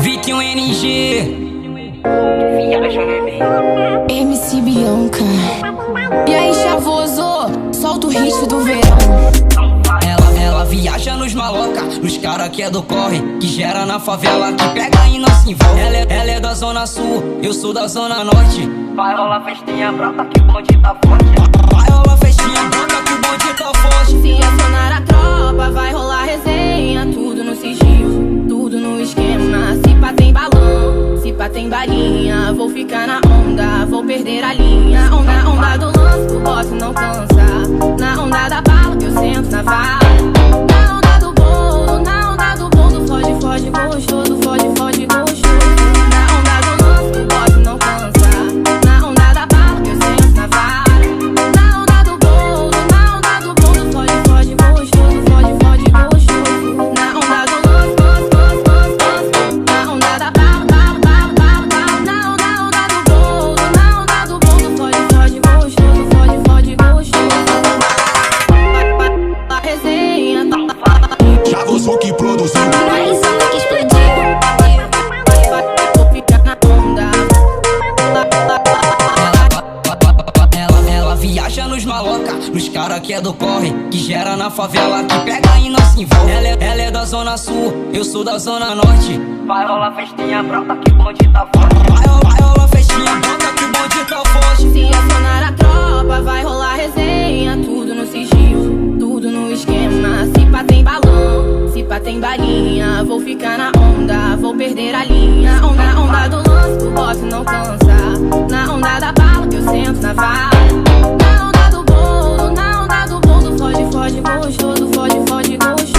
Vicky NG. Viaja, bebê. MC Bianca. E aí, chavoso, solta o hit do verão. Ela viaja nos maloca, nos cara que é do corre, que gera na favela, que pega e não se envolve. Ela é da zona sul, eu sou da zona norte. Vai rolar festinha brota que o bonde tá forte. Vai rolar festinha brota que o bonde tá forte. Se acionar a tropa, vai rolar resenha. Tudo no sigilo, tudo no esquema. Se pá tem balão, se pá tem balinha. Vou ficar na onda, vou perder a linha. Na onda do lance, o boss não cansa. Na onda da bala que eu sento na vala. Na onda do bolo, na onda do bolo. Foge, foge, gostoso, foge, foge, gostoso. Na onda do lance, o boss não cansa. Na onda da bala que eu sento na vala. Na onda do bolo, na onda do bolo. Foge, foge, gostoso, foge, foge, gostoso. Na onda do lance, na onda da bala, bala, bala, bala, bala. Na onda do bolo, na onda do bolo. Foge, foge, gostoso, foge, foge, gostoso. A resenha Já gostou que produziu? mais uma que explodiu. Vou ficar na onda. Ela viaja nos maloca, nos cara que é do corre, que gera na favela, que pega e não se envolve. Ela é da zona sul, eu sou da zona norte. Vai rolar festinha brota que o bonde tá forte. Vai rolar festinha brota que o bonde tá forte. Se acionar a tropa, vai rolar resenha. Tudo no sigilo, tudo no esquema. Se pá tem balão, se pá tem balinha. Vou ficar na onda, vou perder a linha. Na onda do lance, o boss não cansa. Na onda da bala que eu sento na vala. Na onda do bolo, na onda do bolo. Foge, foge, gostoso, foge, foge, gostoso.